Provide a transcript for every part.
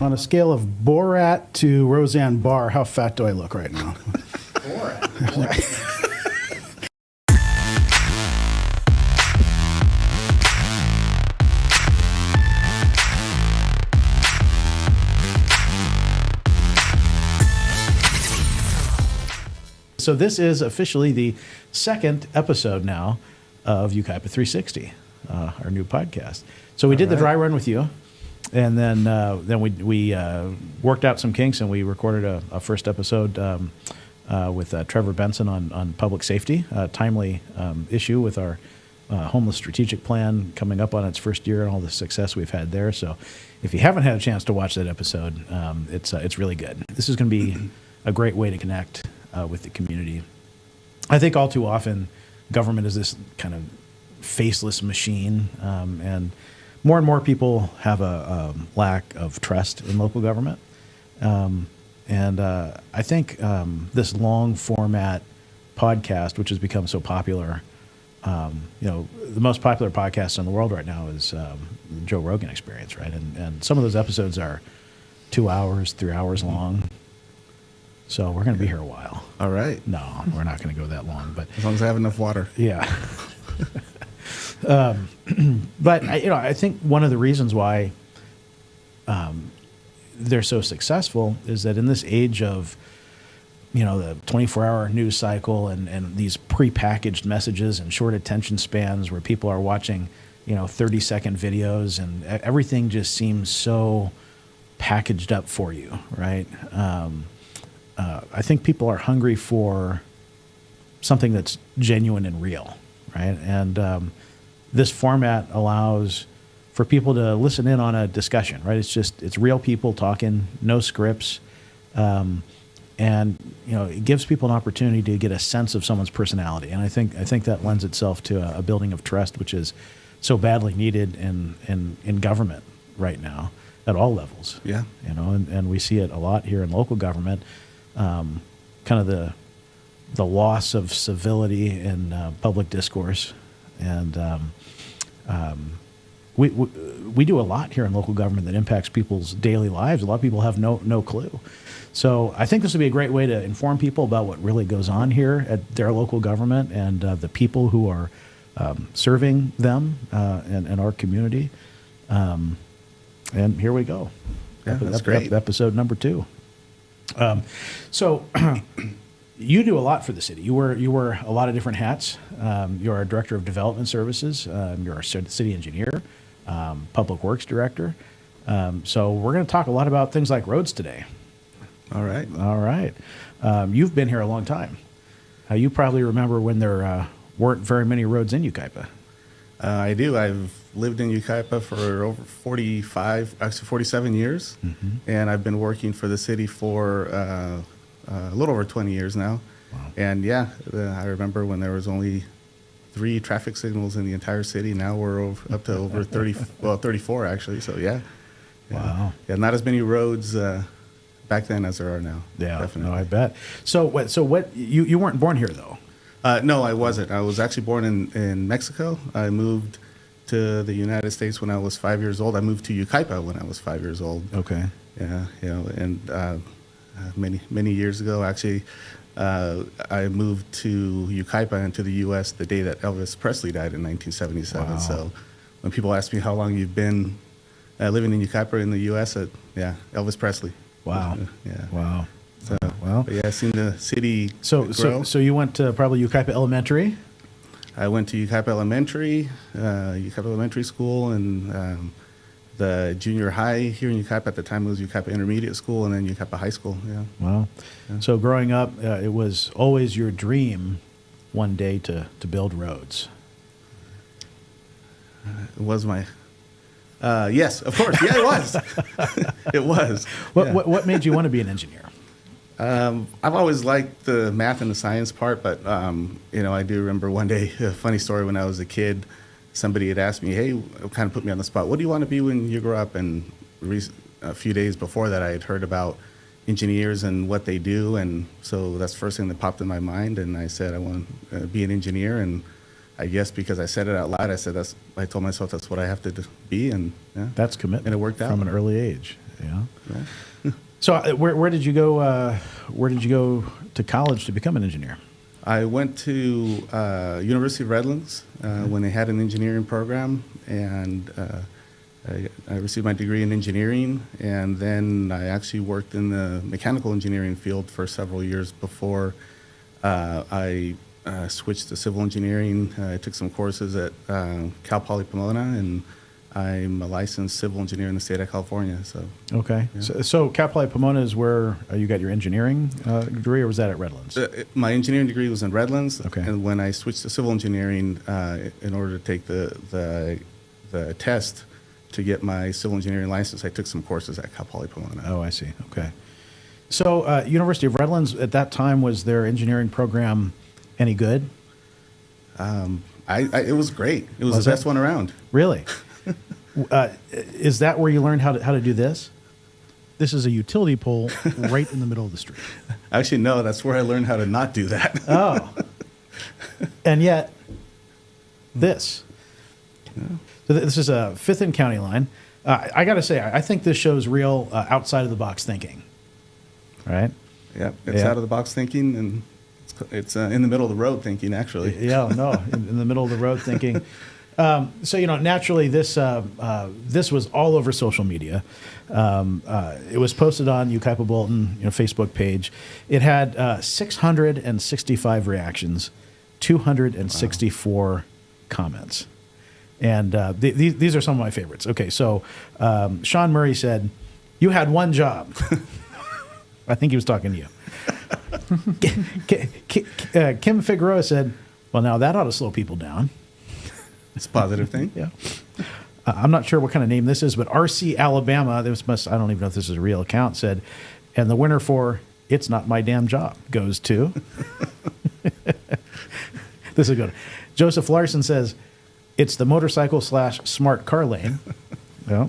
On a scale of Borat to Roseanne Barr, how fat do I look right now? Borat. So this is officially the second episode now of Yucaipa 360, our new podcast. So we did the dry run with you, and then we worked out some kinks, and we recorded a first episode with Trevor Benson on public safety, a timely issue with our homeless strategic plan coming up on its first year and all the success we've had there. So if you haven't had a chance to watch that episode, it's really good. This is going to be a great way to connect with the community. I think all too often government is this kind of faceless machine, and more people have a lack of trust in local government. And I think this long format podcast, which has become so popular, the most popular podcast in the world right now is the Joe Rogan Experience, right? And some of those episodes are 2 hours, 3 hours long. So we're going to be here a while. All right. No, we're not going to go that long, but as long as I have enough water. Yeah. But I think one of the reasons why they're so successful is that in this age of the 24-hour news cycle and these prepackaged messages and short attention spans where people are watching 30-second videos and everything just seems so packaged up for you, right? I think people are hungry for something that's genuine and real, right? And this format allows for people to listen in on a discussion, right? It's real people talking, no scripts, and it gives people an opportunity to get a sense of someone's personality. And I think that lends itself to a building of trust, which is so badly needed in government right now at all levels. Yeah, and we see it a lot here in local government. Kind of the loss of civility in public discourse, and we do a lot here in local government that impacts people's daily lives. A lot of people have no clue. So I think this would be a great way to inform people about what really goes on here at their local government and the people who are serving them and our community. And here we go. Yeah, that's great. Episode number 2. So you do a lot for the city. You wear a lot of different hats. You're our director of development services. You're our city engineer, public works director. So we're going to talk a lot about things like roads today. All right. You've been here a long time. You probably remember when there weren't very many roads in Yucaipa. I do. I've lived in Yucaipa for over 47 years, and I've been working for the city for a little over 20 years now. Wow. And I remember when there was only 3 traffic signals in the entire city. Now we're up to over 34 actually. So Wow. Yeah, not as many roads back then as there are now. Yeah, definitely. No, I bet. So what? You weren't born here though. No, I wasn't. I was actually born in Mexico. I moved to the United States when I was 5 years old. I moved to Yucaipa when I was 5 years old. Okay. Yeah, and many years ago, actually, I moved to Yucaipa and to the U.S. the day that Elvis Presley died in 1977. Wow. So when people ask me how long you've been living in Yucaipa in the U.S., Elvis Presley. Wow. Yeah. Wow. So, well, I've seen the city grow. So you went to probably Yucaipa Elementary? I went to Yucaipa Elementary School, and the junior high here in Yucaipa. At the time, it was Yucaipa Intermediate School, and then Yucaipa High School. Yeah. Wow. Yeah. So growing up, it was always your dream one day to build roads. It was my... yes, of course. Yeah, it was. It was. What made you want to be an engineer? I've always liked the math and the science part, but I do remember one day, a funny story, when I was a kid, somebody had asked me, hey, kind of put me on the spot, what do you want to be when you grow up? And a few days before that, I had heard about engineers and what they do, and so that's the first thing that popped in my mind, and I said I want to be an engineer, and I guess because I said it out loud, I told myself that's what I have to be, and that's commitment. And it worked out from an early age. Yeah. Yeah. So where did you go? Where did you go to college to become an engineer? I went to University of Redlands when they had an engineering program, and I received my degree in engineering, and then I actually worked in the mechanical engineering field for several years before I switched to civil engineering. I took some courses at Cal Poly Pomona, and I'm a licensed civil engineer in the state of California. So okay, yeah. So Cal Poly Pomona is where you got your engineering degree, or was that at Redlands? My engineering degree was in Redlands, okay. And when I switched to civil engineering, in order to take the test to get my civil engineering license, I took some courses at Cal Poly Pomona. Oh, I see. Okay. So University of Redlands at that time, was their engineering program any good? It was great. It was the best one around. Really? Is that where you learned how to do this? This is a utility pole right in the middle of the street. Actually, no, that's where I learned how to not do that. Oh. And yet, this. Yeah. So this is a Fifth and County line. I got to say, I think this shows real outside of the box thinking. Right? Yeah, it's out of the box thinking, and it's in the middle of the road thinking, actually. Yeah, no, in the middle of the road thinking. So, naturally, this was all over social media. It was posted on Yucaipa Bulletin, Facebook page. It had 665 reactions, 264 comments. And these are some of my favorites. Okay, so Sean Murray said, "You had one job." I think he was talking to you. Kim Figueroa said, "Well, now that ought to slow people down." It's a positive thing. Yeah. I'm not sure what kind of name this is, but RC Alabama, I don't even know if this is a real account, said, and the winner for "It's Not My Damn Job" goes to. This is good. Joseph Larson says, "It's the motorcycle / smart car lane." Yeah.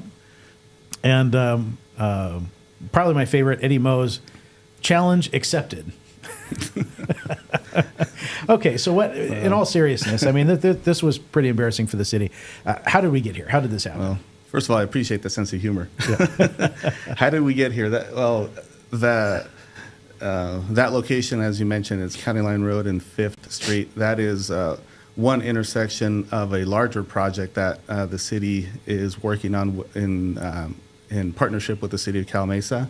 And probably my favorite, Eddie Moe's, "Challenge accepted." Okay, so what? In all seriousness, I mean, this was pretty embarrassing for the city. How did we get here? How did this happen? Well, first of all, I appreciate the sense of humor. Yeah. How did we get here? That location, as you mentioned, is County Line Road and 5th Street. That is one intersection of a larger project that the city is working on in partnership with the city of Cal Mesa.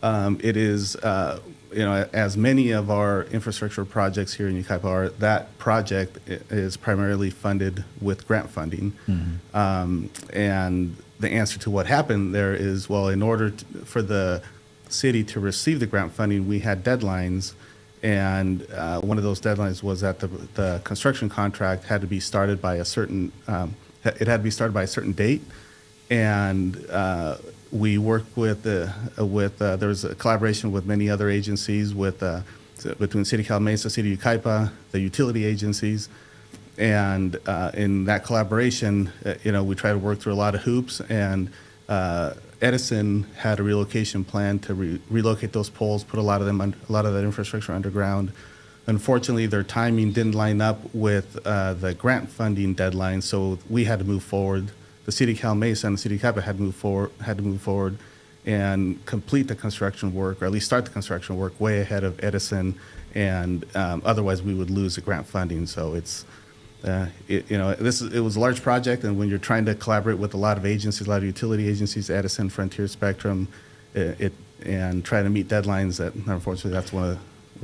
It is, as many of our infrastructure projects here in Yucaipa are, that project is primarily funded with grant funding. Mm-hmm. And the answer to what happened there is, well, in order for the city to receive the grant funding, we had deadlines. And one of those deadlines was that the construction contract had to be started by a certain date. And we worked with there was a collaboration with many other agencies between City of Cal Mesa, City of Yucaipa, the utility agencies, and in that collaboration, we tried to work through a lot of hoops. And Edison had a relocation plan to relocate those poles, put a lot of that infrastructure underground. Unfortunately, their timing didn't line up with the grant funding deadline, so we had to move forward. The City of Cal Mesa and the City of Yucaipa had to move forward and complete the construction work, or at least start the construction work way ahead of Edison, and otherwise we would lose the grant funding. So it was a large project, and when you're trying to collaborate with a lot of agencies, a lot of utility agencies, Edison, Frontier, Spectrum, and try to meet deadlines, that unfortunately that's one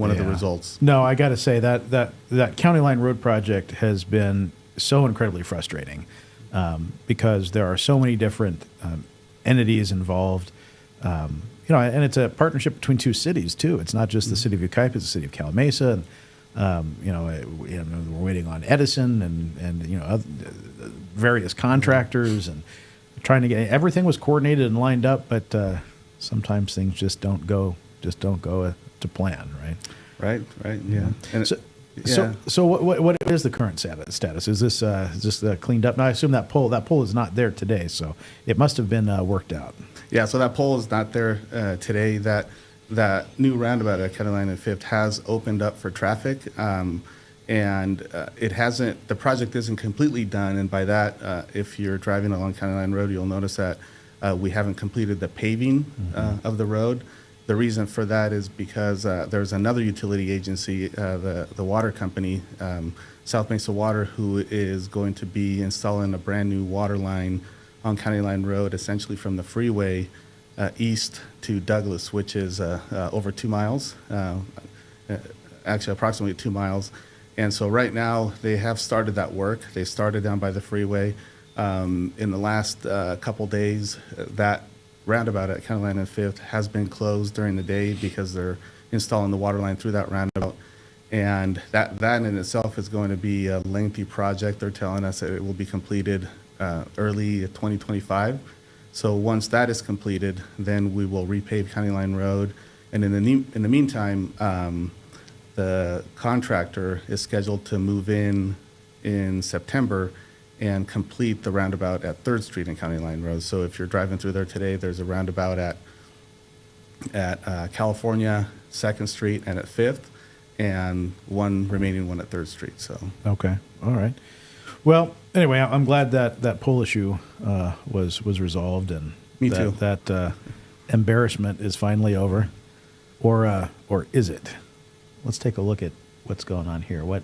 of the results. No, I got to say that County Line Road project has been so incredibly frustrating. Because there are so many different entities involved, and it's a partnership between two cities too. It's not just the city of Yucaipa; it's the city of Cal Mesa. And, we're waiting on Edison and various contractors and trying to get everything was coordinated and lined up, but sometimes things just don't go to plan, right? Right, yeah. And So what is the current status? Is this cleaned up? Now I assume that pole is not there today, so it must have been worked out. Yeah, so that pole is not there today. That new roundabout at County Line and 5th has opened up for traffic, and it hasn't. The project isn't completely done, and by that, if you're driving along County Line Road, you'll notice that we haven't completed the paving of the road. The reason for that is because there's another utility agency, the water company, South Mesa Water, who is going to be installing a brand new water line on County Line Road, essentially from the freeway east to Douglas, which is over 2 miles, actually approximately 2 miles. And so right now they have started that work. They started down by the freeway. In the last couple days, that roundabout at County Line and 5th has been closed during the day because they're installing the water line through that roundabout. And that in itself is going to be a lengthy project. They're telling us that it will be completed early 2025. So once that is completed, then we will repave County Line Road. And in the meantime, the contractor is scheduled to move in September and complete the roundabout at 3rd Street and County Line Road. So if you're driving through there today, there's a roundabout at California, 2nd Street, and at 5th, and one remaining one at 3rd Street. So Okay, all right. Well, anyway, I'm glad that pole issue was resolved, and Me too. That embarrassment is finally over, or is it? Let's take a look at what's going on here. What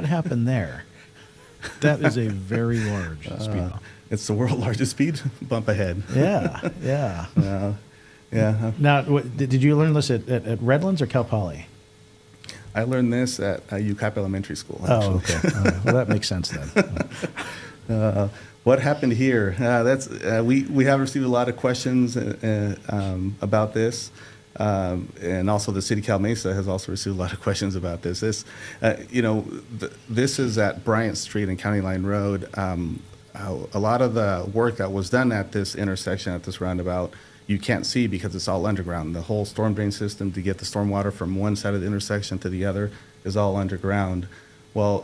happened there? That is a very large speed bump. it's the world's largest speed bump ahead. Yeah, yeah. Yeah. Now, did you learn this at Redlands or Cal Poly? I learned this at Yucaipa Elementary School. Oh, Actually. okay. All right. Well, that makes sense then. What happened here? We have received a lot of questions about this, and also the City Cal Mesa has also received a lot of questions about this. This is at Bryant Street and County Line Road. A lot of the work that was done at this intersection, at this roundabout, you can't see because it's all underground. The whole storm drain system to get the stormwater from one side of the intersection to the other is all underground. Well,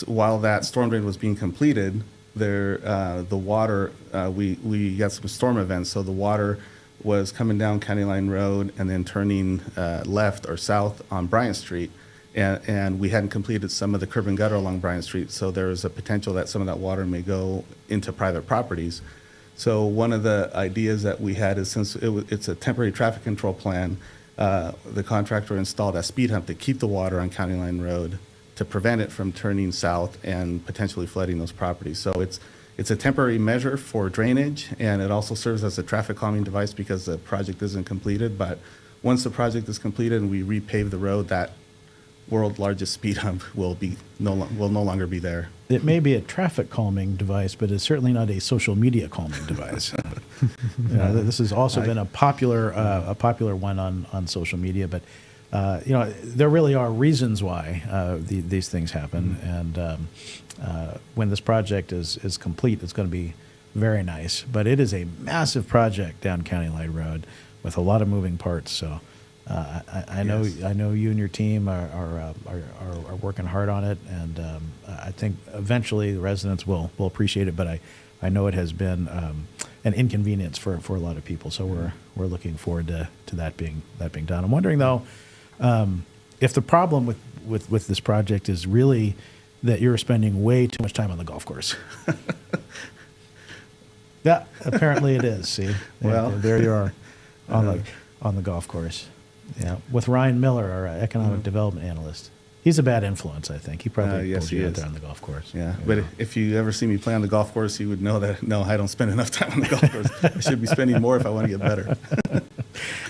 while that storm drain was being completed, the water, we got some storm events, so the water was coming down County Line Road and then turning left or south on Bryant Street. And we hadn't completed some of the curb and gutter along Bryant Street, so there is a potential that some of that water may go into private properties. So one of the ideas that we had is, since it's a temporary traffic control plan, the contractor installed a speed hump to keep the water on County Line Road to prevent it from turning south and potentially flooding those properties. So it's a temporary measure for drainage, and it also serves as a traffic calming device because the project isn't completed. But once the project is completed and we repave the road, that world's largest speed hump will no longer be there. It may be a traffic calming device, but it's certainly not a social media calming device. This has also been a popular one on social media. But there really are reasons why these things happen. And when this project is complete, it's going to be very nice. But it is a massive project down County Line Road with a lot of moving parts. So. I know you and your team are working hard on it, and I think eventually the residents will appreciate it. But I know it has been an inconvenience for a lot of people. So we're looking forward to that being done. I'm wondering though, if the problem with this project is really that you're spending way too much time on the golf course. Yeah, apparently it is. See, Well, there you are on the golf course. Yeah, with Ryan Miller, our economic development analyst. He's a bad influence, I think. He probably yes, pulled he you out is. there on the golf course. Yeah, but if you ever see me play on the golf course, you would know that, no, I don't spend enough time on the golf course. I should be spending more if I want to get better.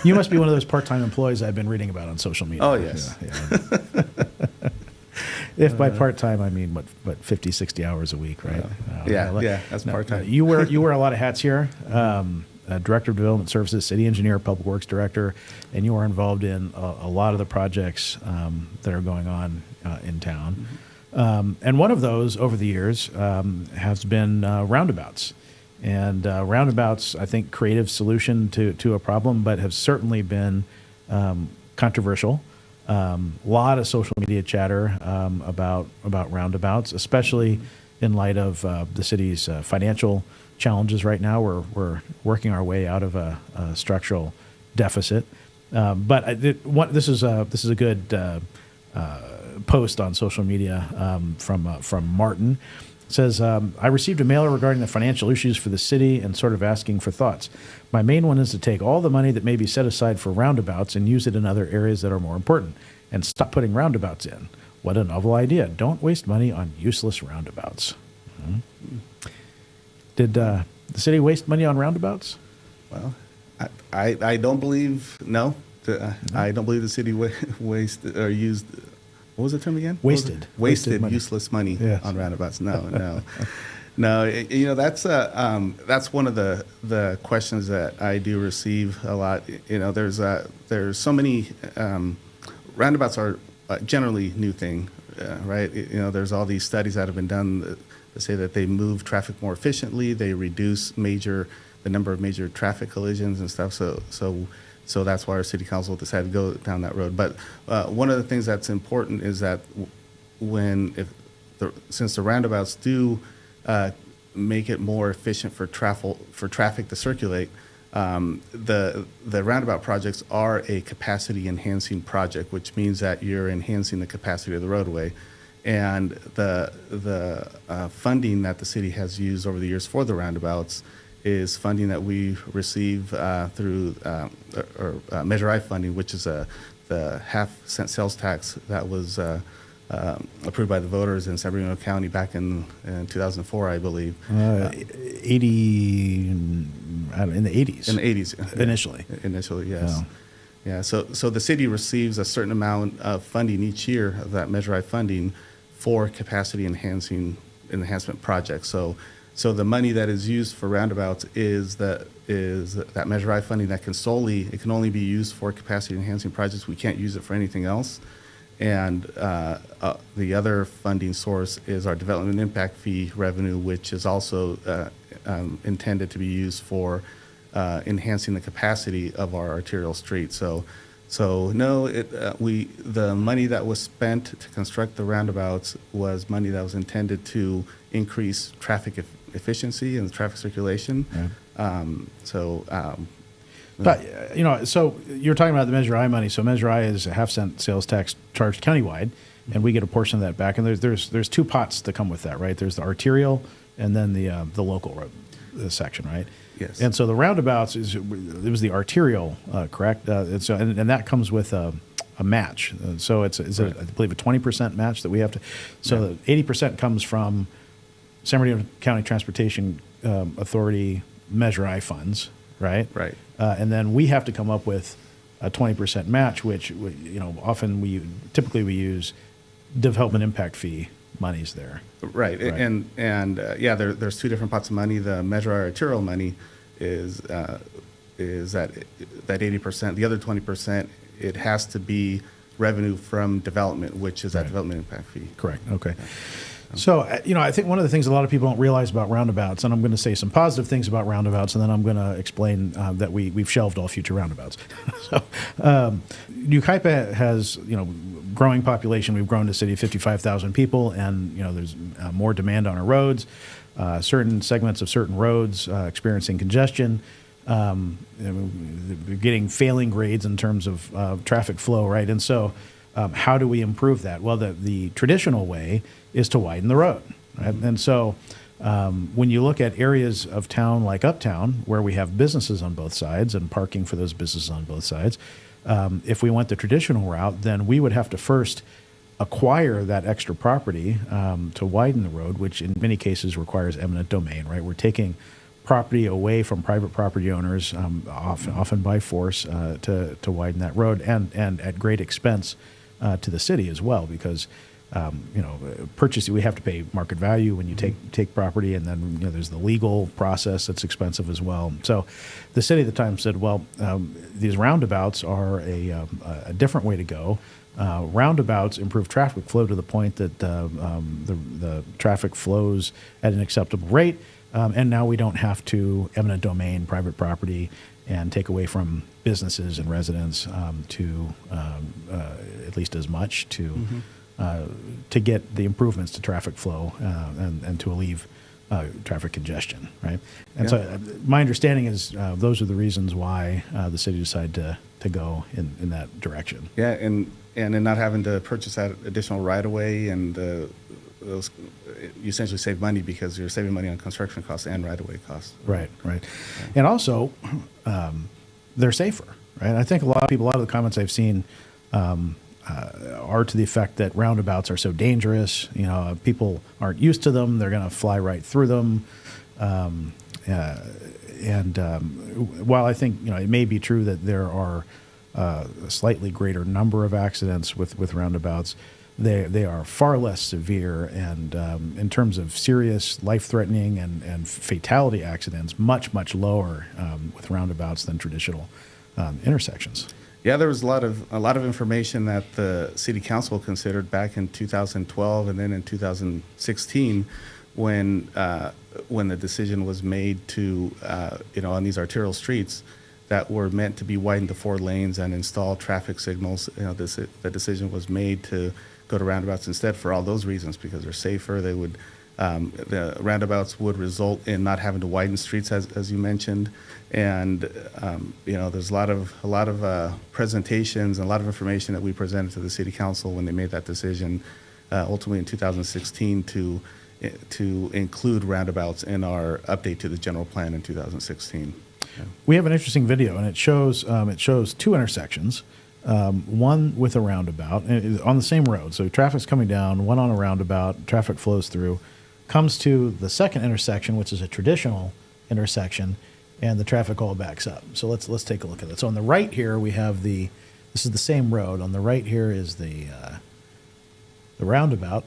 You must be one of those part-time employees I've been reading about on social media. Oh, yes. Yeah. If by part-time, I mean, what 50, 60 hours a week, right? Yeah, that's part-time. You wear a lot of hats here. Director of Development Services, City Engineer, Public Works Director, and you are involved in a lot of the projects that are going on in town. And one of those over the years has been Roundabouts. And Roundabouts, I think, creative solution to a problem, but have certainly been controversial. A lot of social media chatter about Roundabouts, especially in light of the city's financial challenges right now. We're working our way out of a structural deficit. But this is a good post on social media from Martin. says, I received a mailer regarding the financial issues for the city and sort of asking for thoughts. My main one is to take all the money that may be set aside for roundabouts and use it in other areas that are more important and stop putting roundabouts in. What a novel idea. Don't waste money on useless roundabouts. Did the city waste money on roundabouts? Well, I don't believe, no. I don't believe the city wasted or used, what was the term again? Wasted money. Useless money Yes. on roundabouts. No. No, that's one of the questions that I do receive a lot. There's so many roundabouts are generally new thing, right? There's all these studies that have been done that say that they move traffic more efficiently, they reduce the number of major traffic collisions and stuff. So that's why our city council decided to go down that road. But one of the things that's important is that since the roundabouts do make it more efficient for traffic to circulate, the roundabout projects are a capacity enhancing project, which means that you're enhancing the capacity of the roadway. And the funding that the city has used over the years for the roundabouts is funding that we receive through Measure I funding, which is the half-cent sales tax that was approved by the voters in San Bernardino County back in 2004, I believe. 80, in the 80s. In the 80s. Initially. Initially, yes. Oh. Yeah, so the city receives a certain amount of funding each year of that Measure I funding for capacity enhancement projects. So the money that is used for roundabouts is that Measure I funding that can only be used for capacity enhancing projects. We can't use it for anything else. And the other funding source is our development impact fee revenue, which is also intended to be used for enhancing the capacity of our arterial streets. So no, the money that was spent to construct the roundabouts was money that was intended to increase traffic efficiency and traffic circulation. Yeah. But so you're talking about the Measure I money. So Measure I is a half-cent sales tax charged countywide, and we get a portion of that back. And there's two pots that come with that, right? There's the arterial and then the local road section, right? Yes. And so the roundabouts it was the arterial, correct? And that comes with a match. So it's I believe a 20% match that we have to. So 80% comes from San Bernardino County Transportation Authority Measure I funds, right? Right. And then we have to come up with a 20% match, which typically we use development impact fee monies there. Right. And there's two different pots of money. The Measure I arterial money is that 80%. The other 20%, it has to be revenue from development, which is that development impact fee. Correct. Okay. So, I think one of the things a lot of people don't realize about roundabouts, and I'm going to say some positive things about roundabouts, and then I'm going to explain that we've shelved all future roundabouts. So, Yucaipa has, growing population. We've grown to a city of 55,000 people, and, there's more demand on our roads. Certain segments of certain roads experiencing congestion. We're getting failing grades in terms of traffic flow, right? And so, how do we improve that? Well, the traditional way is to widen the road, right? And so when you look at areas of town like Uptown, where we have businesses on both sides and parking for those businesses on both sides, if we went the traditional route, then we would have to first acquire that extra property to widen the road, which in many cases requires eminent domain, right? We're taking property away from private property owners, often by force, to widen that road, and at great expense to the city as well, because we have to pay market value when you take property, and then there's the legal process that's expensive as well. So the city at the time said, well, these roundabouts are a different way to go. Roundabouts improve traffic flow to the point that the traffic flows at an acceptable rate, and now we don't have to eminent domain private property and take away from businesses and residents to at least as much to get the improvements to traffic flow and to alleviate traffic congestion, right? And so my understanding is those are the reasons why the city decided to go in that direction. Yeah, and not having to purchase that additional right-of-way and you essentially save money because you're saving money on construction costs and right-of-way costs. Right. And also, they're safer, right? I think a lot of the comments I've seen are to the effect that roundabouts are so dangerous. You know, people aren't used to them; they're going to fly right through them. While I think it may be true that there are a slightly greater number of accidents with roundabouts, they are far less severe, and in terms of serious, life-threatening, and fatality accidents, much lower with roundabouts than traditional intersections. Yeah, there was a lot of information that the City Council considered back in 2012 and then in 2016 when the decision was made to on these arterial streets that were meant to be widened to 4 lanes and install traffic signals. The decision was made to go to roundabouts instead for all those reasons, because they're safer. They would the roundabouts would result in not having to widen streets, as you mentioned, and there's a lot of presentations and a lot of information that we presented to the City Council when they made that decision, ultimately in 2016 to include roundabouts in our update to the general plan in 2016. Yeah. We have an interesting video, and it shows 2 intersections. One with a roundabout on the same road. So traffic's coming down, one on a roundabout, traffic flows through, comes to the second intersection, which is a traditional intersection, and the traffic all backs up. So let's take a look at it. So on the right here, we have this is the same road. On the right here is the roundabout.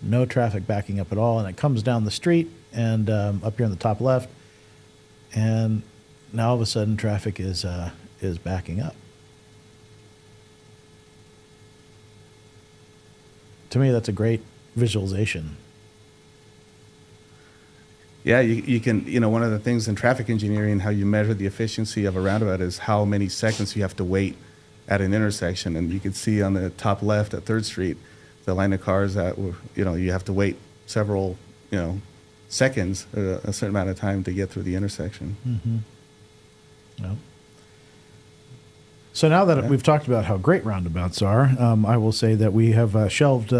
No traffic backing up at all, and it comes down the street and up here on the top left, and now all of a sudden traffic is backing up. To me, that's a great visualization. Yeah, you can, one of the things in traffic engineering, how you measure the efficiency of a roundabout is how many seconds you have to wait at an intersection. And you can see on the top left at 3rd Street, the line of cars that, you have to wait several, seconds, a certain amount of time to get through the intersection. Mm-hmm. Well. So now that we've talked about how great roundabouts are, I will say that we have shelved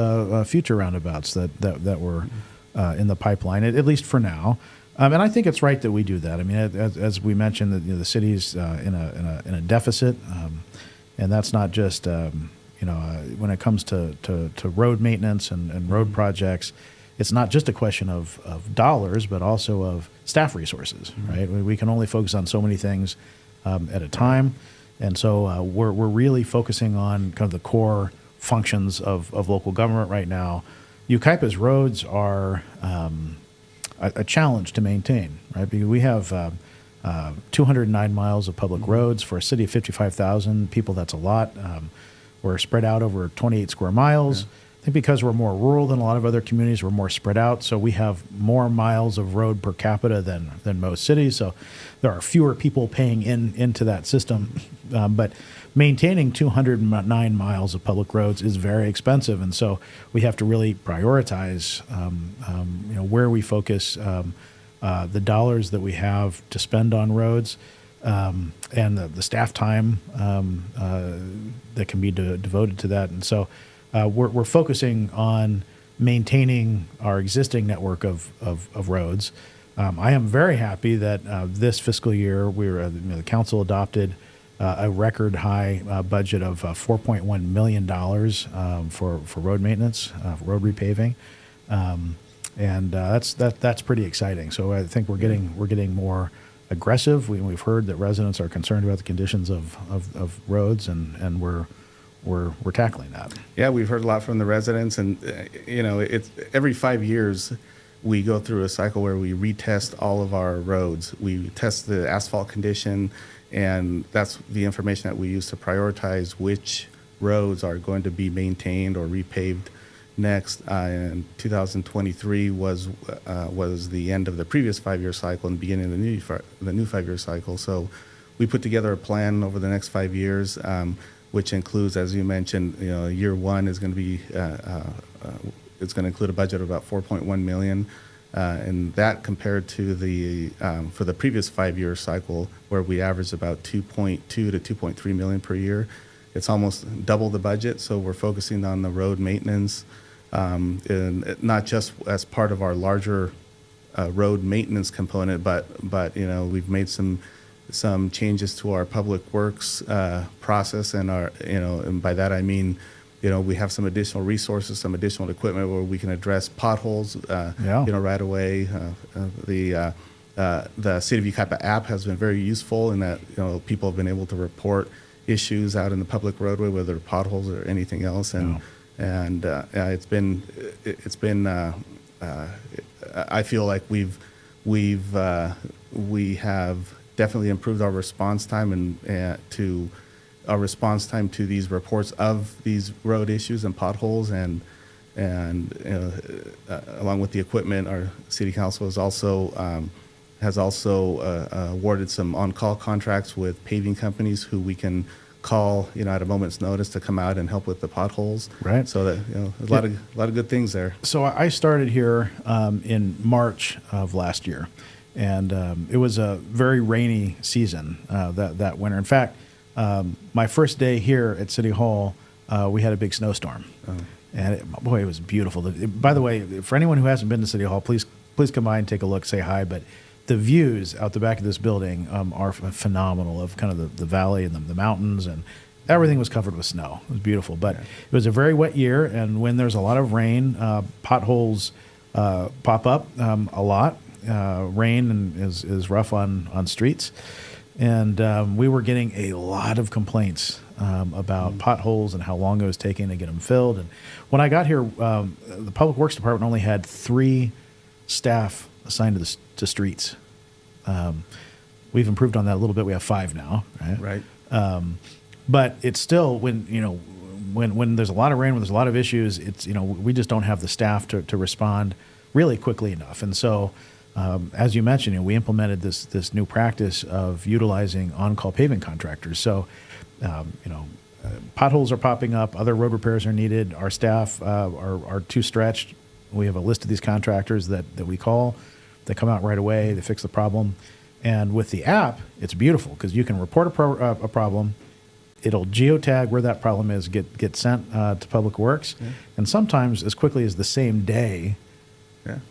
future roundabouts that were in the pipeline, at least for now. And I think it's right that we do that. I mean, as we mentioned, the city's in a deficit, and that's not just when it comes to road maintenance and road projects. It's not just a question of dollars, but also of staff resources. Right? We can only focus on so many things at a time. And so we're really focusing on kind of the core functions of local government right now. Yucaipa's roads are a challenge to maintain, right? Because we have 209 miles of public roads for a city of 55,000 people. That's a lot. We're spread out over 28 square miles. Yeah. I think because we're more rural than a lot of other communities, we're more spread out. So we have more miles of road per capita than most cities. So there are fewer people paying into that system. But maintaining 209 miles of public roads is very expensive. And so we have to really prioritize where we focus the dollars that we have to spend on roads and the staff time that can be devoted to that. And so we're focusing on maintaining our existing network of roads. I am very happy that this fiscal year the council adopted a record high budget of $4.1 million for road maintenance, road repaving, and that's pretty exciting. So I think we're getting more aggressive. We've heard that residents are concerned about the conditions of roads, and we're tackling that. Yeah, we've heard a lot from the residents, and it's every 5 years we go through a cycle where we retest all of our roads. We test the asphalt condition, and that's the information that we use to prioritize which roads are going to be maintained or repaved next. And 2023 was the end of the previous 5-year cycle and beginning of the new 5-year cycle. So we put together a plan over the next 5 years, which includes, as you mentioned, year one is going to be it's going to include a budget of about $4.1 million, and that compared to the for the previous 5-year cycle where we averaged about $2.2 to $2.3 million per year. It's almost double the budget. So we're focusing on the road maintenance, and not just as part of our larger road maintenance component, but we've made some changes to our public works process, and and by that I mean, we have some additional resources, some additional equipment where we can address potholes, right away. The City of Yucaipa app has been very useful in that people have been able to report issues out in the public roadway, whether they're potholes or anything else, and it's been I feel like we have definitely improved our response time and to our response time to these reports of these road issues and potholes, and along with the equipment, our city council has also awarded some on-call contracts with paving companies who we can call at a moment's notice to come out and help with the potholes. Right. So that a lot of good things there. So I started here in March of last year, and it was a very rainy season that winter. In fact, my first day here at City Hall, we had a big snowstorm, and it was beautiful. By the way, for anyone who hasn't been to City Hall, please come by and take a look, say hi. But the views out the back of this building are phenomenal, of kind of the valley and the mountains, and everything was covered with snow. It was beautiful, but it was a very wet year, and when there's a lot of rain, potholes pop up a lot. Rain is rough on streets, and we were getting a lot of complaints about potholes and how long it was taking to get them filled. And when I got here, the Public Works Department only had 3 staff assigned to streets. We've improved on that a little bit. We have 5 now, right? Right. But it's still when there's a lot of rain, when there's a lot of issues, it's we just don't have the staff to respond really quickly enough. And so, as you mentioned, we implemented this new practice of utilizing on-call paving contractors. So, potholes are popping up, other road repairs are needed. Our staff are too stretched. We have a list of these contractors that we call. They come out right away. They fix the problem. And with the app, it's beautiful because you can report a problem. It'll geotag where that problem is, get sent to Public Works. Yeah. And sometimes as quickly as the same day,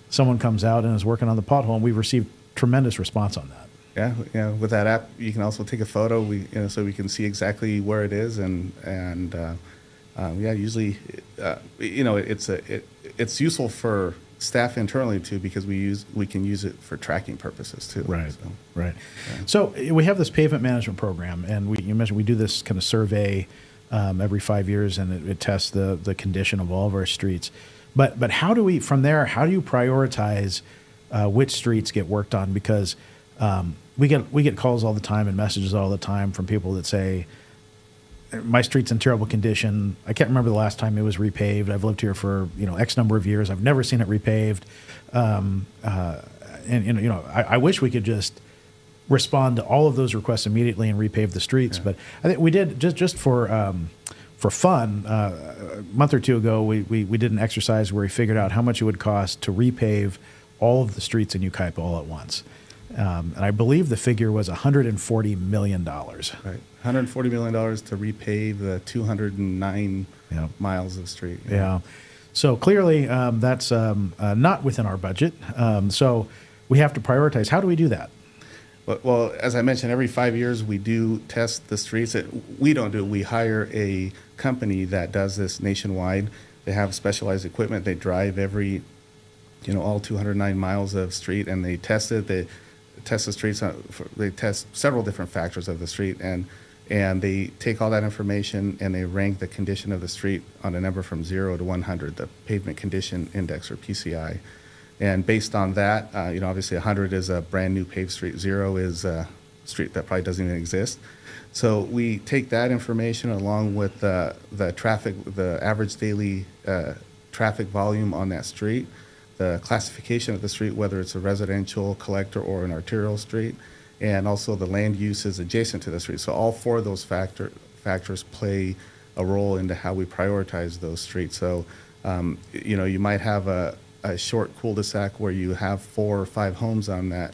someone comes out and is working on the pothole, and we've received tremendous response on that. Yeah, with that app, you can also take a photo, so we can see exactly where it is, and usually, it's useful for staff internally too, because we can use it for tracking purposes too. Right, so, right. Yeah. So we have this pavement management program, and you mentioned we do this kind of survey every 5 years, and it tests the condition of all of our streets. But how do you prioritize which streets get worked on? Because we get calls all the time and messages all the time from people that say, my street's in terrible condition. I can't remember the last time it was repaved. I've lived here for X number of years. I've never seen it repaved. I wish we could just respond to all of those requests immediately and repave the streets. Yeah. But I think we did just for fun. A month or two ago, we did an exercise where we figured out how much it would cost to repave all of the streets in Yucaipa all at once. And I believe the figure was $140 million. Right, $140 million to repave the 209 miles of street. Yeah. So clearly that's not within our budget. So we have to prioritize. How do we do that? Well, as I mentioned, every 5 years we do test the streets. We don't do it. We hire a company that does this nationwide. They have specialized equipment. They drive all 209 miles of street, and they test it. They test the streets. They test several different factors of the street, and they take all that information and they rank the condition of the street on a number from 0 to 100, the pavement condition index, or PCI. And based on that, obviously 100 is a brand new paved street. 0 is a street that probably doesn't even exist. So we take that information along with the traffic, the average daily traffic volume on that street, the classification of the street, whether it's a residential, collector, or an arterial street, and also the land uses adjacent to the street. So all 4 of those factors play a role into how we prioritize those streets. So, you might have a short cul-de-sac where you have 4 or 5 homes on that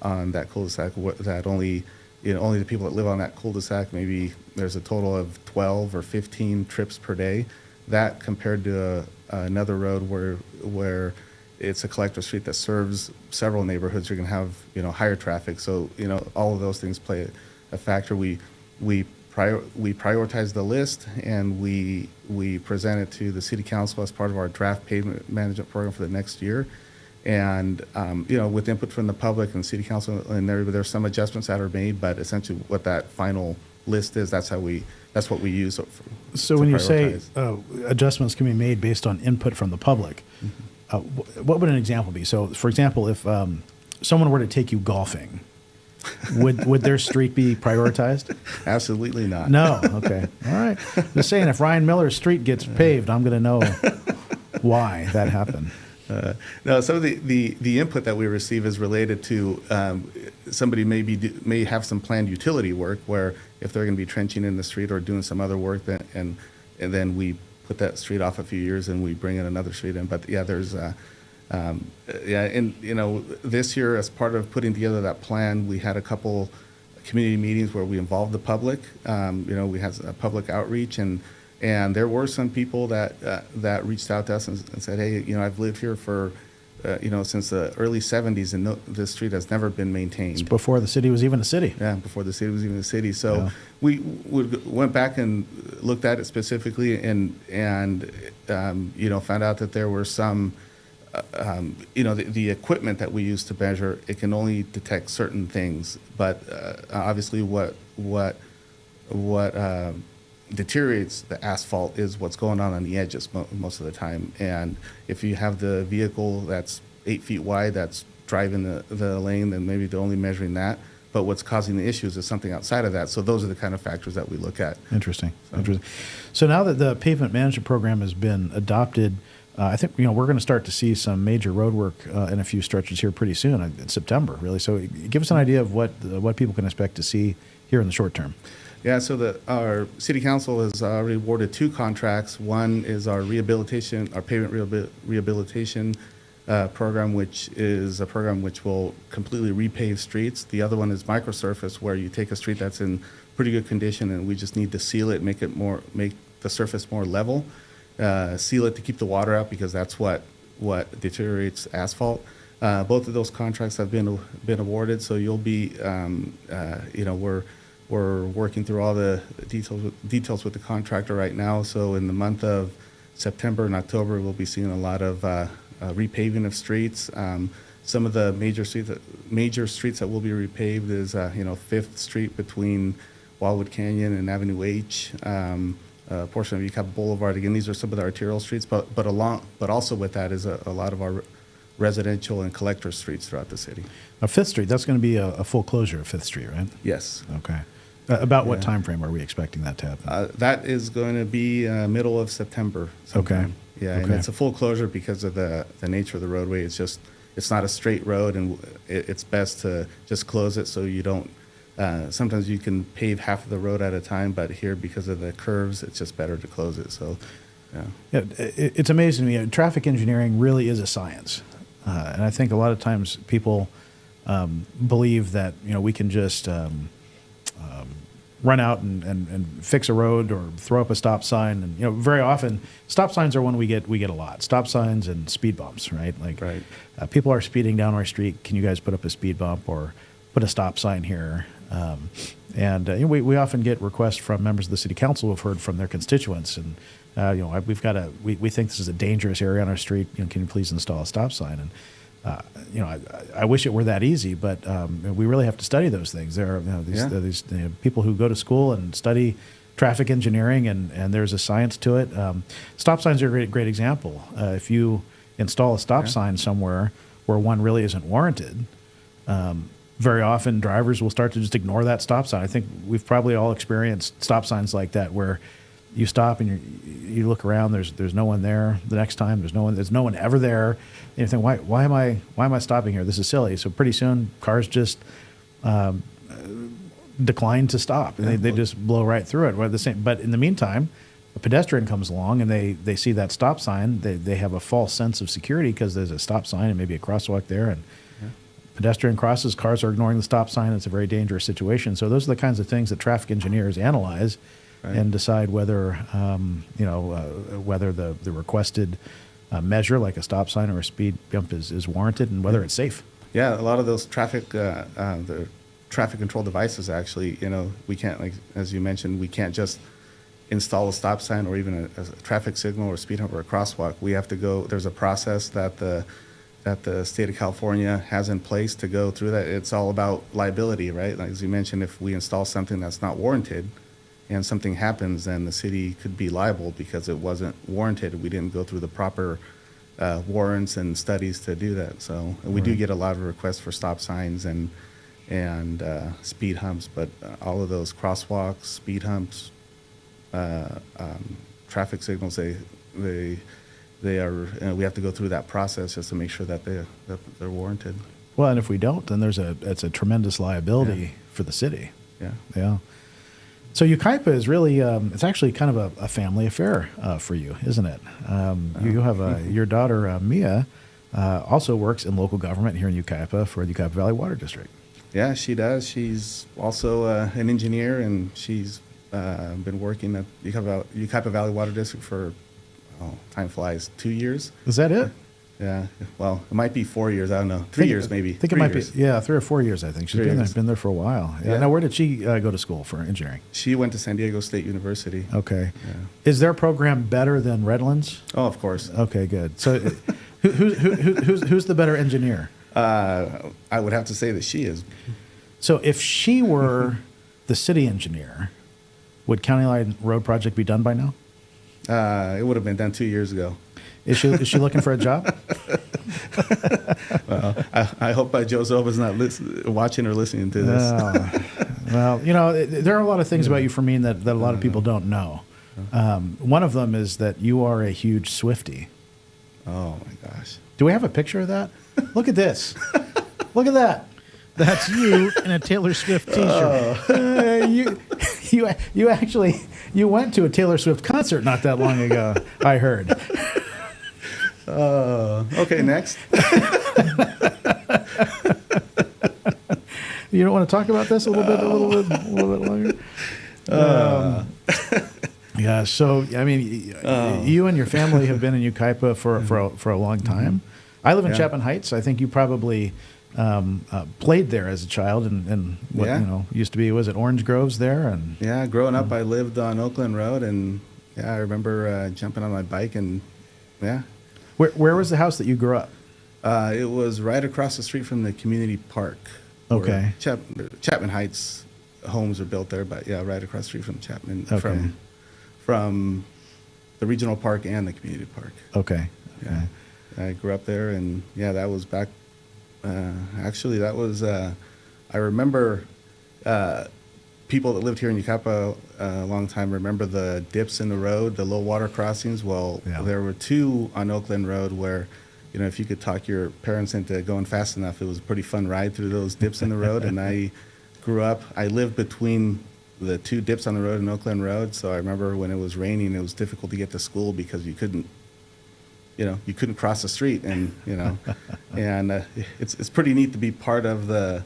cul-de-sac that only the people that live on that cul-de-sac, maybe there's a total of 12 or 15 trips per day. That compared to another road where it's a collector street that serves several neighborhoods, you're going to have higher traffic. So all of those things play a factor. We prioritize the list, and we present it to the city council as part of our draft pavement management program for the next year. And with input from the public and city council, and there's some adjustments that are made, but essentially what that final list is, that's what we use. So when you say adjustments can be made based on input from the public, what would an example be? So, for example, if someone were to take you golfing, would their street be prioritized? Absolutely not. No. Okay. All right. Just saying, if Ryan Miller's street gets paved, I'm going to know why that happened. No, some of the input that we receive is related to somebody may have some planned utility work where if they're going to be trenching in the street or doing some other work, and then we put that street off a few years and we bring in another street in. But yeah, there's and this year, as part of putting together that plan, we had a couple community meetings where we involved the public. We had a public outreach, and there were some people that reached out to us and said, hey, I've lived here for since the early 70s, and this street has never been maintained. It's before the city was even a city. Yeah, before the city was even a city. So we went back and looked at it specifically, and found out that there were some, the equipment that we use to measure, it can only detect certain things. But obviously what deteriorates the asphalt is what's going on the edges most of the time. And if you have the vehicle that's 8 feet wide that's driving the lane, then maybe they're only measuring that. But what's causing the issues is something outside of that. So those are the kind of factors that we look at. Interesting. So now that the pavement management program has been adopted, I think we're going to start to see some major road work in a few stretches here pretty soon, in September, really. So give us an idea of what people can expect to see here in the short term. Yeah, so our city council has already awarded 2 contracts. One is our pavement rehabilitation program, which is a program which will completely repave streets. The other one is microsurface, where you take a street that's in pretty good condition and we just need to seal it, make the surface more level, seal it to keep the water out, because that's what deteriorates asphalt. Both of those contracts have been awarded, so you'll be, we're working through all the details with the contractor right now. So in the month of September and October, we'll be seeing a lot of repaving of streets. Some of the major streets that will be repaved is 5th Street between Wildwood Canyon and Avenue H, a portion of Yucaipa Boulevard. Again, these are some of the arterial streets, but also with that is a lot of our residential and collector streets throughout the city. Now, 5th Street, that's going to be a full closure of 5th Street, right? Yes. Okay. About what time frame are we expecting that to happen? That is going to be middle of September sometime. Okay. Yeah, and it's a full closure because of the nature of the roadway. It's not a straight road, and it's best to just close it so you don't. Sometimes you can pave half of the road at a time, but here, because of the curves, it's just better to close it. So, yeah, it's amazing to me. Traffic engineering really is a science, and I think a lot of times people believe that we can just run out and fix a road or throw up a stop sign. And very often stop signs are one we get a lot. Stop signs and speed bumps, right? Right. People are speeding down our street. Can you guys put up a speed bump or put a stop sign here? We often get requests from members of the city council who've heard from their constituents, and we think this is a dangerous area on our street. Can you please install a stop sign? And I wish it were that easy, but we really have to study those things. There are these people who go to school and study traffic engineering, and there's a science to it. Stop signs are a great example. If you install a stop sign somewhere where one really isn't warranted, very often drivers will start to just ignore that stop sign. I think we've probably all experienced stop signs like that, where you stop and you look around. There's no one there. The next time there's no one ever there. And you think, why am I stopping here? This is silly. So pretty soon cars just decline to stop, and they just blow right through it. But in the meantime, a pedestrian comes along and they see that stop sign. They have a false sense of security because there's a stop sign and maybe a crosswalk there, and pedestrian crosses, cars are ignoring the stop sign. It's a very dangerous situation. So those are the kinds of things that traffic engineers analyze and decide whether whether the requested measure, like a stop sign or a speed bump, is warranted, and whether it's safe. Yeah, a lot of those the traffic control devices actually, we can't, like as you mentioned, we can't just install a stop sign or even a traffic signal or a speed hump or a crosswalk. We have to go. There's a process that the state of California has in place to go through that. It's all about liability, right? Like, as you mentioned, if we install something that's not warranted and something happens, then the city could be liable because it wasn't warranted. We didn't go through the proper warrants and studies to do that. So we do get a lot of requests for stop signs and speed humps, but all of those crosswalks, speed humps, traffic signals, they are. We have to go through that process just to make sure that they're warranted. Well, and if we don't, then it's a tremendous liability for the city. Yeah. So Yucaipa is really it's actually kind of a family affair for you, isn't it? You have your daughter Mia also works in local government here in Yucaipa for the Yucaipa Valley Water District. Yeah, she does. She's also an engineer, and she's been working at Yucaipa Valley Water District for, time flies, 2 years. Is that it? Yeah. Well, it might be 4 years. I don't know. 3 years maybe. I think it might be 3 or 4 years. I think she's been there for a while. Yeah. Now, where did she go to school for engineering? She went to San Diego State University. Okay. Yeah. Is their program better than Redlands? Oh, of course. Okay, good. So, who's the better engineer? I would have to say that she is. So, if she were the city engineer, would County Line Road project be done by now? It would have been done 2 years ago. Is she looking for a job? Well, I hope Joe Zoba's not watching or listening to this. Well, there are a lot of things about you, Fermin, that a lot of people don't know. One of them is that you are a huge Swiftie. Oh my gosh! Do we have a picture of that? Look at this. Look at that. That's you in a Taylor Swift T-shirt. You actually went to a Taylor Swift concert not that long ago. I heard. Okay, next. You don't want to talk about this a little bit longer? Yeah. So I mean, you and your family have been in Yucaipa for a long time. I live in Chapman Heights. I think you probably played there as a child, and what used to be, was it Orange Groves there? And yeah, growing up, I lived on Oakland Road, and I remember jumping on my bike, and Where was the house that you grew up? It was right across the street from the community park. Okay. Chapman Heights homes are built there, but right across the street from Chapman, Okay. from the regional park and the community park. Okay. Yeah. I grew up there, and that was back. Actually, that was. I remember people that lived here in Yucaipa a long time remember the dips in the road, the low water crossings. Well, there were two on Oakland Road where, if you could talk your parents into going fast enough, it was a pretty fun ride through those dips in the road. And I lived between the two dips on the road in Oakland Road. So I remember when it was raining, it was difficult to get to school because you couldn't cross the street, and and it's pretty neat to be part of the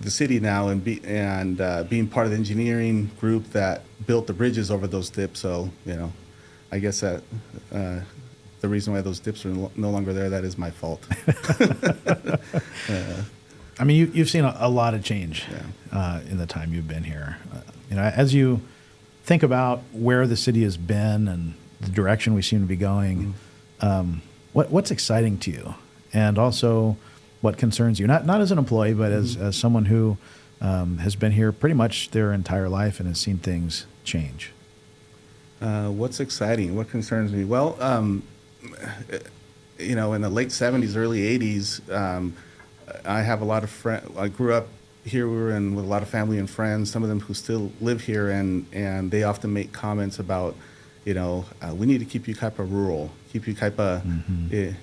city now and being part of the engineering group that built the bridges over those dips. So I guess that the reason why those dips are no longer there, that is my fault. I mean, you've seen a lot of change in the time you've been here. As you think about where the city has been and the direction we seem to be going, what's exciting to you, and also what concerns you? Not as an employee, but as someone who has been here pretty much their entire life and has seen things change. What's exciting? What concerns me? Well, in the late 70s, early 80s, I have a lot of friends. I grew up here. We were in with a lot of family and friends, some of them who still live here, and they often make comments about, we need to keep Yucaipa rural, keep Yucaipa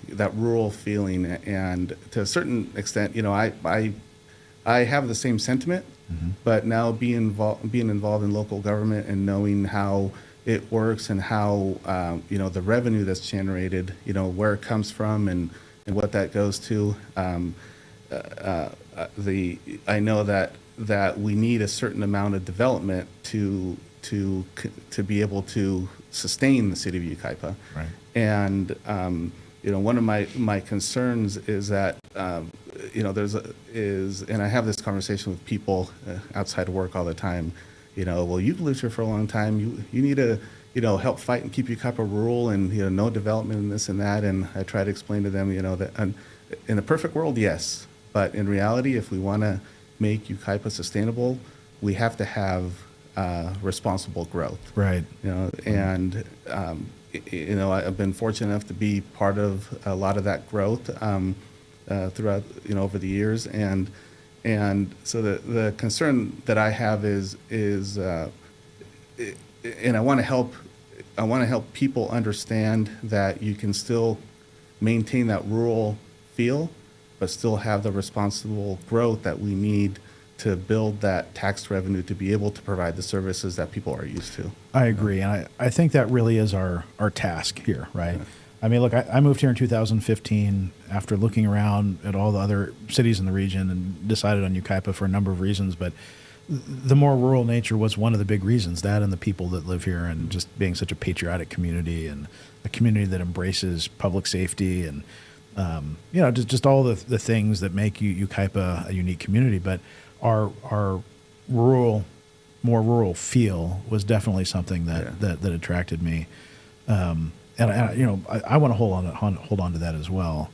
that rural feeling. And to a certain extent, I have the same sentiment, but now being involved in local government and knowing how it works and how the revenue that's generated, where it comes from and what that goes to. I know that we need a certain amount of development to to be able to sustain the city of Yucaipa. Right. And one of my concerns is that and I have this conversation with people outside of work all the time. Well, you've lived here for a long time. You need to help fight and keep Yucaipa rural, and no development and this and that. And I try to explain to them that in a perfect world, yes, but in reality, if we want to make Yucaipa sustainable, we have to have responsible growth. Right. And I've been fortunate enough to be part of a lot of that growth throughout over the years, and so the concern that I have is and I want to help people understand that you can still maintain that rural feel, but still have the responsible growth that we need to build that tax revenue to be able to provide the services that people are used to. I agree. And I think that really is our task here, right? Yeah. I mean, look, I moved here in 2015 after looking around at all the other cities in the region and decided on Yucaipa for a number of reasons. But the more rural nature was one of the big reasons, that and the people that live here, and just being such a patriotic community and a community that embraces public safety and, just all the things that make Yucaipa a unique community. But our more rural feel was definitely something that attracted me. And I want to hold on to that as well.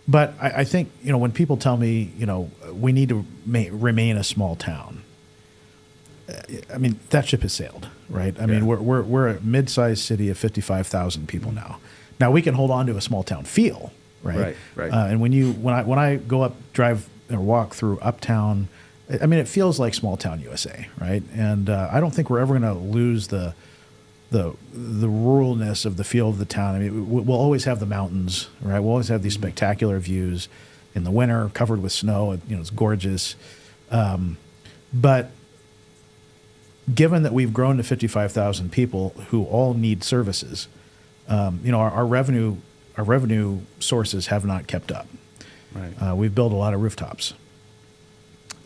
But I think, when people tell me, we need to remain a small town, I mean, that ship has sailed, right? I mean, we're a mid-sized city of 55,000 people now. Now we can hold on to a small town feel, right? Right. And when I go drive or walk through Uptown, I mean, it feels like small town USA, right? And I don't think we're ever going to lose the ruralness of the feel of the town. I mean, we'll always have the mountains, right? We'll always have these spectacular views in the winter, covered with snow. It's gorgeous. But given that we've grown to 55,000 people who all need services, our revenue sources have not kept up. Right. We've built a lot of rooftops.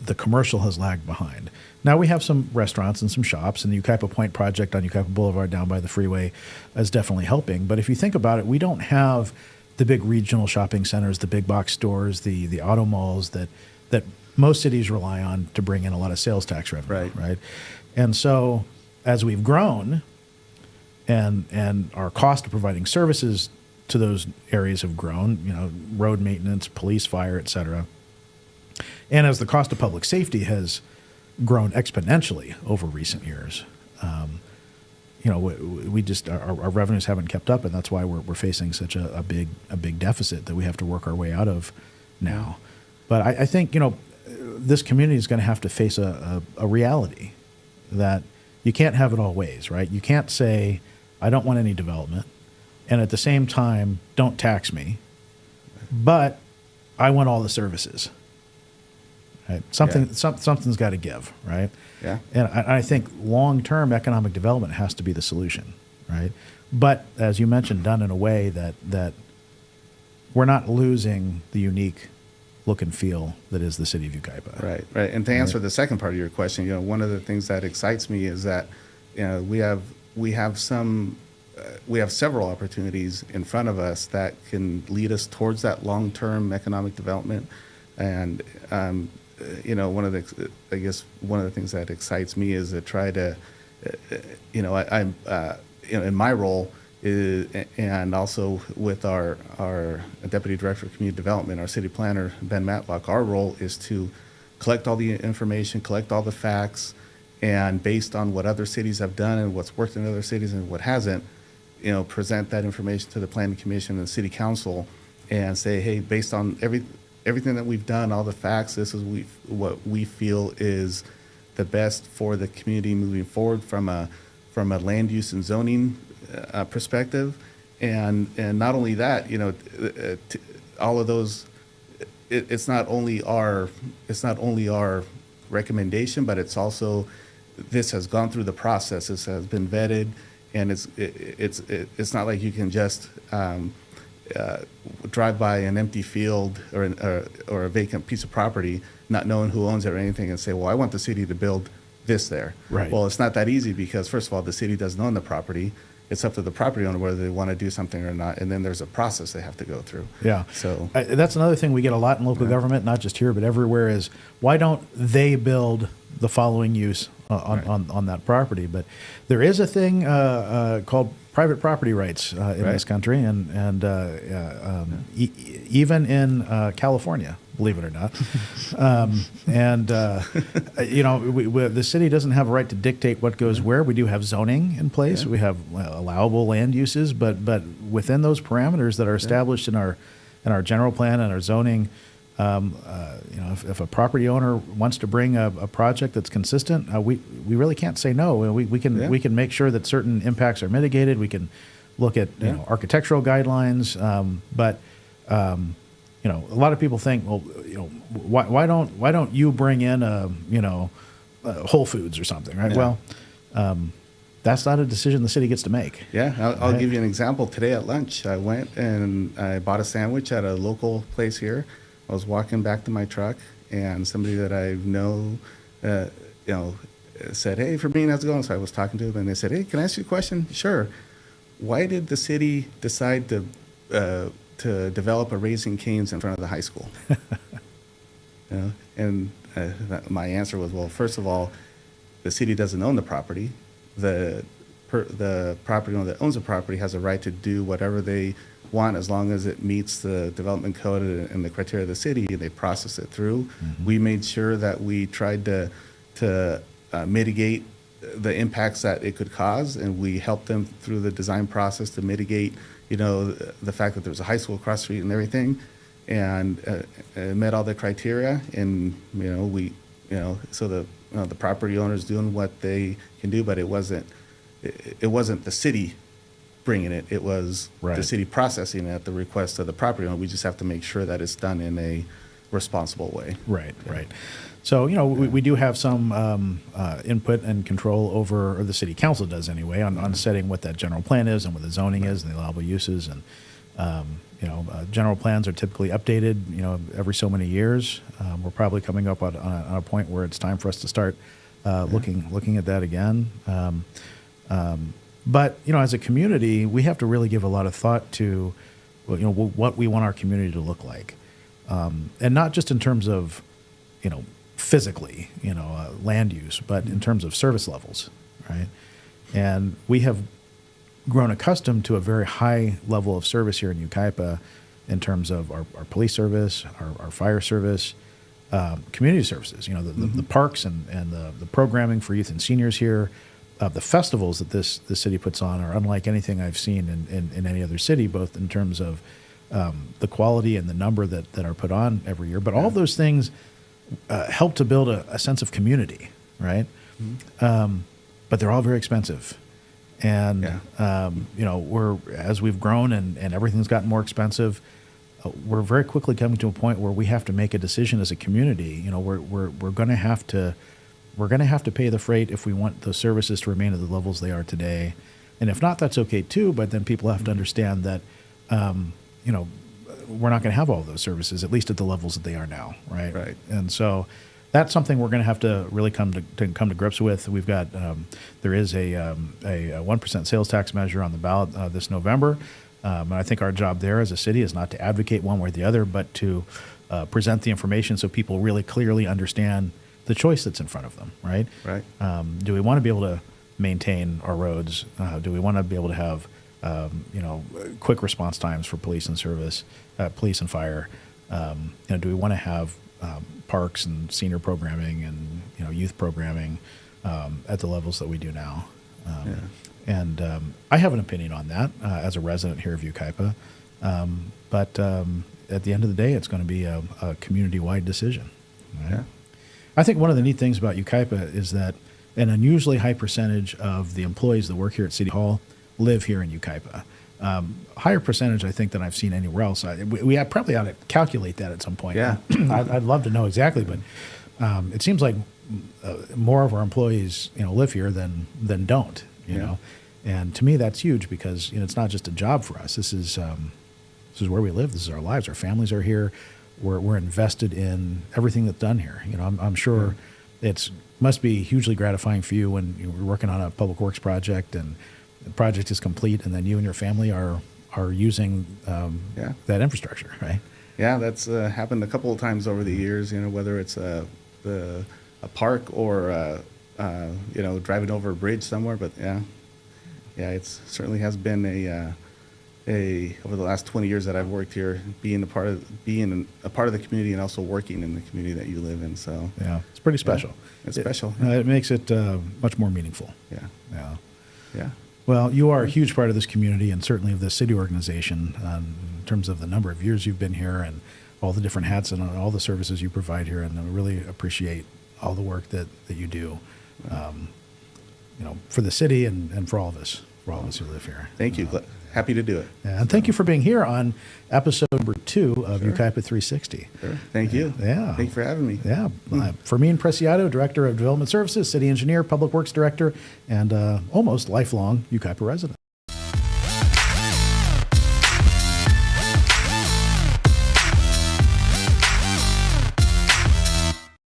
The commercial has lagged behind. Now we have some restaurants and some shops, and the Yucaipa Point project on Yucaipa Boulevard down by the freeway is definitely helping. But if you think about it, we don't have the big regional shopping centers, the big box stores, the auto malls that most cities rely on to bring in a lot of sales tax revenue, right? And so as we've grown and our cost of providing services to those areas have grown, road maintenance, police, fire, et cetera. And as the cost of public safety has grown exponentially over recent years, we just our revenues haven't kept up, and that's why we're facing such a big deficit that we have to work our way out of now. But I think this community is going to have to face a reality that you can't have it all ways, right? You can't say I don't want any development, and at the same time don't tax me, but I want all the services. Right? Something's got to give, right? Yeah. And I think long-term economic development has to be the solution, right? But as you mentioned, done in a way that we're not losing the unique look and feel that is the city of Yucaipa. Right. And to answer the second part of your question, one of the things that excites me is that we have several opportunities in front of us that can lead us towards that long-term economic development. And one of the things that excites me is to try to, I'm in my role and also with our Deputy Director of Community Development, our City Planner, Ben Matlock, our role is to collect all the information, collect all the facts, and based on what other cities have done and what's worked in other cities and what hasn't, present that information to the Planning Commission and the City Council and say, hey, based on everything that we've done, all the facts, this is what we feel is the best for the community moving forward from a land use and zoning perspective, and not only that, all of those. It's not only our recommendation, but it's also this has gone through the process. This has been vetted, and it's not like you can just drive by an empty field or a vacant piece of property, not knowing who owns it or anything, and say, well, I want the city to build this there. Right. Well, it's not that easy because, first of all, the city doesn't own the property. It's up to the property owner whether they want to do something or not, and then there's a process they have to go through. Yeah. So That's another thing we get a lot in local government, not just here but everywhere, is why don't they build the following use on that property? But there is a thing called private property rights in this country, and even in California, believe it or not. The city doesn't have a right to dictate what goes where. We do have zoning in place. We have allowable land uses, but within those parameters that are established in our general plan and our zoning, if a property owner wants to bring a project that's consistent, we really can't say no. We can make sure that certain impacts are mitigated. We can look at architectural guidelines, but a lot of people think, well, why don't you bring in Whole Foods or something, right? Yeah. Well, that's not a decision the city gets to make. Yeah, I'll give you an example. Today at lunch, I went and I bought a sandwich at a local place here. I was walking back to my truck, and somebody that I know, said, "Hey, Fermin, how's it going?" So I was talking to them, and they said, "Hey, can I ask you a question?" Sure. Why did the city decide to develop a Raising Cane's in front of the high school? My answer was, well, first of all, the city doesn't own the property. The property owner that owns the property has a right to do whatever they want as long as it meets the development code and the criteria of the city, and they process it through. Mm-hmm. We made sure that we tried to mitigate the impacts that it could cause, and we helped them through the design process to mitigate, the fact that there was a high school across the street and everything, and it met all the criteria. And so the property owner's doing what they can do, but it wasn't the city bringing it. It was the city processing it at the request of the property owner. We just have to make sure that it's done in a responsible way. Right. So, we do have some input and control over, or the city council does anyway, on setting what that general plan is and what the zoning is and the allowable uses. And, general plans are typically updated, every so many years. We're probably coming up on a point where it's time for us to start looking at that again. But, as a community, we have to really give a lot of thought to, what we want our community to look like. And not just in terms of, physically, land use, but in terms of service levels, right? And we have grown accustomed to a very high level of service here in Yucaipa in terms of our police service, our fire service, community services, the parks and the programming for youth and seniors here. The festivals that this city puts on are unlike anything I've seen in any other city, both in terms of the quality and the number that are put on every year. But all of those things help to build a sense of community, right? Mm-hmm. But they're all very expensive. And, as we've grown and everything's gotten more expensive, we're very quickly coming to a point where we have to make a decision as a community. We're going to have to pay the freight if we want those services to remain at the levels they are today. And if not, that's okay too. But then people have to understand that, we're not going to have all of those services, at least at the levels that they are now, right? Right. And so that's something we're going to have to really come to grips with. We've got there is a 1% sales tax measure on the ballot this November, and I think our job there as a city is not to advocate one way or the other, but to present the information so people really clearly understand the choice that's in front of them, right? Right. Do we want to be able to maintain our roads? Do we want to be able to have quick response times for police and police and fire? Do we want to have parks and senior programming and youth programming at the levels that we do now? And I have an opinion on that as a resident here of Yucaipa, but at the end of the day, it's going to be a community-wide decision. Right? Yeah. I think one of the neat things about Yucaipa is that an unusually high percentage of the employees that work here at City Hall live here in Yucaipa. Higher percentage, I think, than I've seen anywhere else. We probably ought to calculate that at some point. Yeah. I'd love to know exactly, but it seems like more of our employees, live here than don't. You know, and to me that's huge because it's not just a job for us. This is where we live. This is our lives. Our families are here. We're invested in everything that's done here. I'm sure it's must be hugely gratifying for you when you're working on a public works project and the project is complete, and then you and your family are using that infrastructure, right? Yeah, that's happened a couple of times over the years. You know, whether it's a park or you know, driving over a bridge somewhere. But yeah, it certainly has been a over the last 20 years that I've worked here, being a part of the community and also working in the community that you live in. So yeah, it's pretty special. Yeah, it's special. It makes it much more meaningful. Yeah. Well, you are a huge part of this community and certainly of this city organization in terms of the number of years you've been here and all the different hats and all the services you provide here. And I really appreciate all the work that you do, you know, for the city and for all of us who live here. Thank you. Happy to do it. And thank you for being here on episode number 2 of Yucaipa 360. Sure. Thank you. Yeah. Thank you for having me. Yeah. Fermin Preciado, Director of Development Services, City Engineer, Public Works Director, and almost lifelong Yucaipa resident.